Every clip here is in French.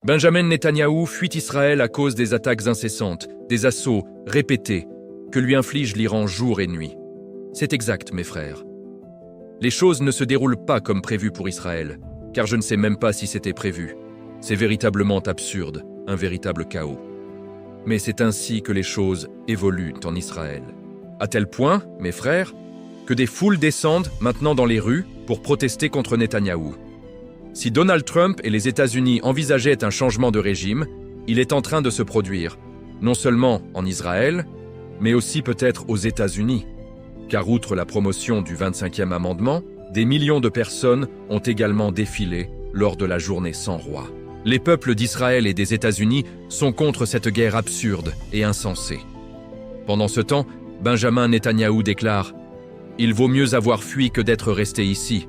Benjamin Netanyahou fuit Israël à cause des attaques incessantes, des assauts répétés que lui inflige l'Iran jour et nuit. C'est exact, mes frères. Les choses ne se déroulent pas comme prévu pour Israël, car je ne sais même pas si c'était prévu. C'est véritablement absurde, un véritable chaos. Mais c'est ainsi que les choses évoluent en Israël. À tel point, mes frères, que des foules descendent maintenant dans les rues pour protester contre Netanyahou. Si Donald Trump et les États-Unis envisageaient un changement de régime, il est en train de se produire, non seulement en Israël, mais aussi peut-être aux États-Unis. Car outre la promotion du 25e amendement, des millions de personnes ont également défilé lors de la journée sans roi. Les peuples d'Israël et des États-Unis sont contre cette guerre absurde et insensée. Pendant ce temps, Benjamin Netanyahou déclare « Il vaut mieux avoir fui que d'être resté ici »,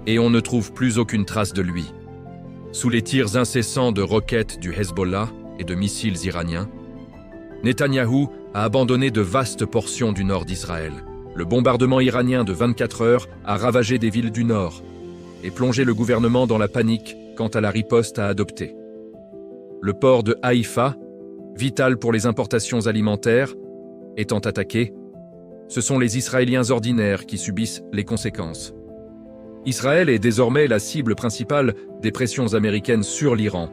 et on ne trouve plus aucune trace de lui. Sous les tirs incessants de roquettes du Hezbollah et de missiles iraniens, Netanyahou a abandonné de vastes portions du nord d'Israël. Le bombardement iranien de 24 heures a ravagé des villes du nord et plongé le gouvernement dans la panique quant à la riposte à adopter. Le port de Haïfa, vital pour les importations alimentaires, étant attaqué, ce sont les Israéliens ordinaires qui subissent les conséquences. Israël est désormais la cible principale des pressions américaines sur l'Iran,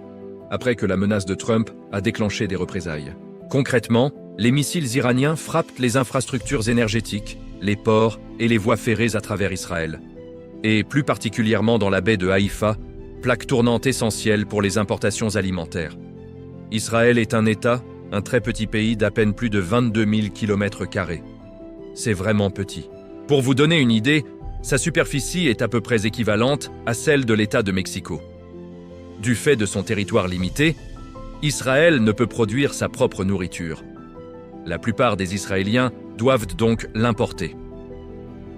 après que la menace de Trump a déclenché des représailles. Concrètement, les missiles iraniens frappent les infrastructures énergétiques, les ports et les voies ferrées à travers Israël. Et plus particulièrement dans la baie de Haïfa, plaque tournante essentielle pour les importations alimentaires. Israël est un État, un très petit pays d'à peine plus de 22 000 km². C'est vraiment petit. Pour vous donner une idée, sa superficie est à peu près équivalente à celle de l'État de Mexico. Du fait de son territoire limité, Israël ne peut produire sa propre nourriture. La plupart des Israéliens doivent donc l'importer.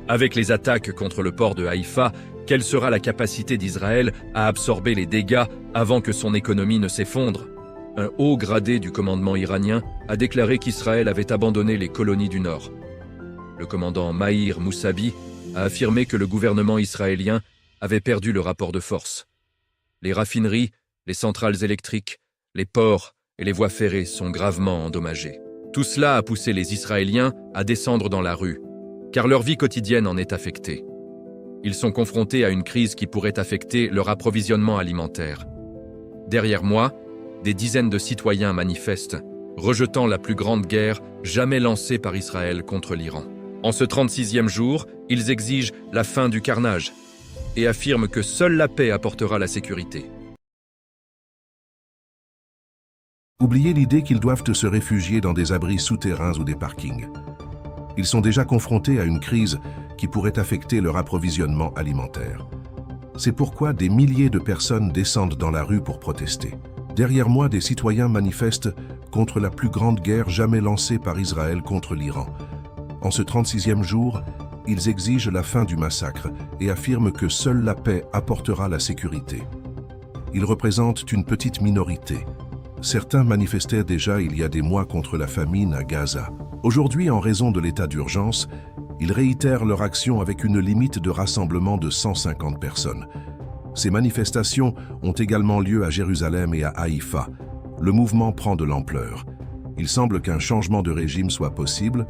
Avec les attaques contre le port de Haïfa, quelle sera la capacité d'Israël à absorber les dégâts avant que son économie ne s'effondre? Un haut gradé du commandement iranien a déclaré qu'Israël avait abandonné les colonies du Nord. Le commandant Maïr Moussavi a affirmé que le gouvernement israélien avait perdu le rapport de force. Les raffineries, les centrales électriques, les ports et les voies ferrées sont gravement endommagés. Tout cela a poussé les Israéliens à descendre dans la rue, car leur vie quotidienne en est affectée. Ils sont confrontés à une crise qui pourrait affecter leur approvisionnement alimentaire. Derrière moi, des dizaines de citoyens manifestent, rejetant la plus grande guerre jamais lancée par Israël contre l'Iran. En ce 36e jour, ils exigent la fin du carnage et affirment que seule la paix apportera la sécurité. Oubliez l'idée qu'ils doivent se réfugier dans des abris souterrains ou des parkings. Ils sont déjà confrontés à une crise qui pourrait affecter leur approvisionnement alimentaire. C'est pourquoi des milliers de personnes descendent dans la rue pour protester. Derrière moi, des citoyens manifestent contre la plus grande guerre jamais lancée par Israël contre l'Iran. En ce 36e jour, ils exigent la fin du massacre et affirment que seule la paix apportera la sécurité. Ils représentent une petite minorité. Certains manifestaient déjà il y a des mois contre la famine à Gaza. Aujourd'hui, en raison de l'état d'urgence, ils réitèrent leur action avec une limite de rassemblement de 150 personnes. Ces manifestations ont également lieu à Jérusalem et à Haïfa. Le mouvement prend de l'ampleur. Il semble qu'un changement de régime soit possible,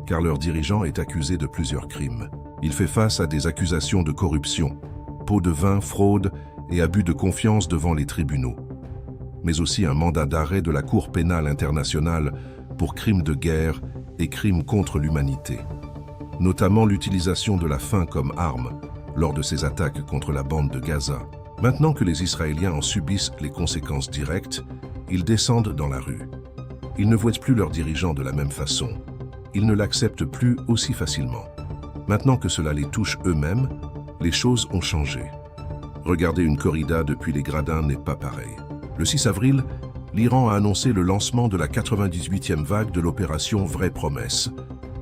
car leur dirigeant est accusé de plusieurs crimes. Il fait face à des accusations de corruption, pots de vin, fraude et abus de confiance devant les tribunaux, mais aussi un mandat d'arrêt de la Cour pénale internationale pour crimes de guerre et crimes contre l'humanité, notamment l'utilisation de la faim comme arme lors de ces attaques contre la bande de Gaza. Maintenant que les Israéliens en subissent les conséquences directes, ils descendent dans la rue. Ils ne voient plus leurs dirigeants de la même façon. Ils ne l'acceptent plus aussi facilement. Maintenant que cela les touche eux-mêmes, les choses ont changé. Regarder une corrida depuis les gradins n'est pas pareil. Le 6 avril, l'Iran a annoncé le lancement de la 98e vague de l'opération Vraie Promesse.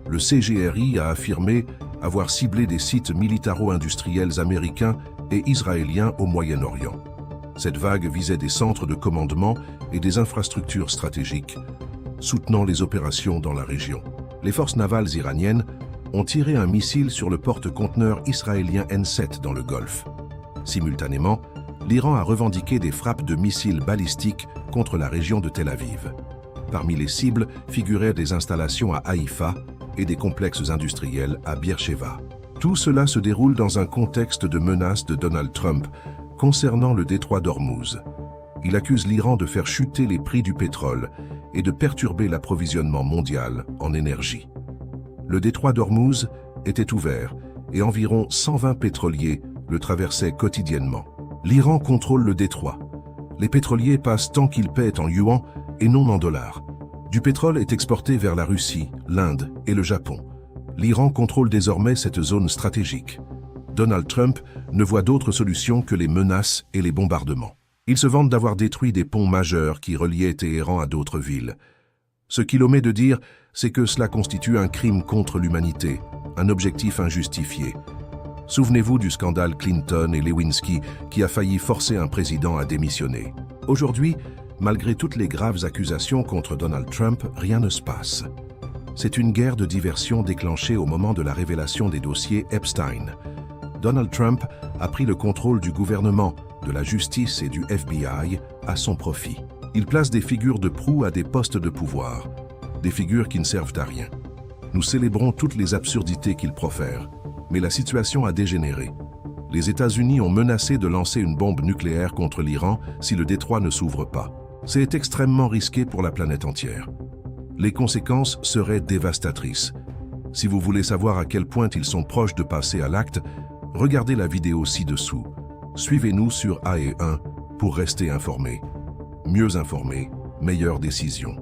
Le CGRI a affirmé avoir ciblé des sites militaro-industriels américains et israéliens au Moyen-Orient. Cette vague visait des centres de commandement et des infrastructures stratégiques, soutenant les opérations dans la région. Les forces navales iraniennes ont tiré un missile sur le porte-conteneurs israélien N7 dans le Golfe. Simultanément, l'Iran a revendiqué des frappes de missiles balistiques contre la région de Tel Aviv. Parmi les cibles figuraient des installations à Haïfa et des complexes industriels à Beersheva. Tout cela se déroule dans un contexte de menace de Donald Trump concernant le détroit d'Ormuz. Il accuse l'Iran de faire chuter les prix du pétrole et de perturber l'approvisionnement mondial en énergie. Le détroit d'Ormuz était ouvert et environ 120 pétroliers le traversaient quotidiennement. L'Iran contrôle le détroit. Les pétroliers passent tant qu'ils paient en yuan et non en dollars. Du pétrole est exporté vers la Russie, l'Inde et le Japon. L'Iran contrôle désormais cette zone stratégique. Donald Trump ne voit d'autre solution que les menaces et les bombardements. Il se vante d'avoir détruit des ponts majeurs qui reliaient Téhéran à d'autres villes. Ce qu'il omet de dire, c'est que cela constitue un crime contre l'humanité, un objectif injustifié. Souvenez-vous du scandale Clinton et Lewinsky qui a failli forcer un président à démissionner. Aujourd'hui, malgré toutes les graves accusations contre Donald Trump, rien ne se passe. C'est une guerre de diversion déclenchée au moment de la révélation des dossiers Epstein. Donald Trump a pris le contrôle du gouvernement, de la justice et du FBI à son profit. Il place des figures de proue à des postes de pouvoir, des figures qui ne servent à rien. Nous célébrons toutes les absurdités qu'il profère, mais la situation a dégénéré. Les États-Unis ont menacé de lancer une bombe nucléaire contre l'Iran si le détroit ne s'ouvre pas. C'est extrêmement risqué pour la planète entière. Les conséquences seraient dévastatrices. Si vous voulez savoir à quel point ils sont proches de passer à l'acte, regardez la vidéo ci-dessous. Suivez-nous sur AE1 pour rester informé. Mieux informé, meilleure décision.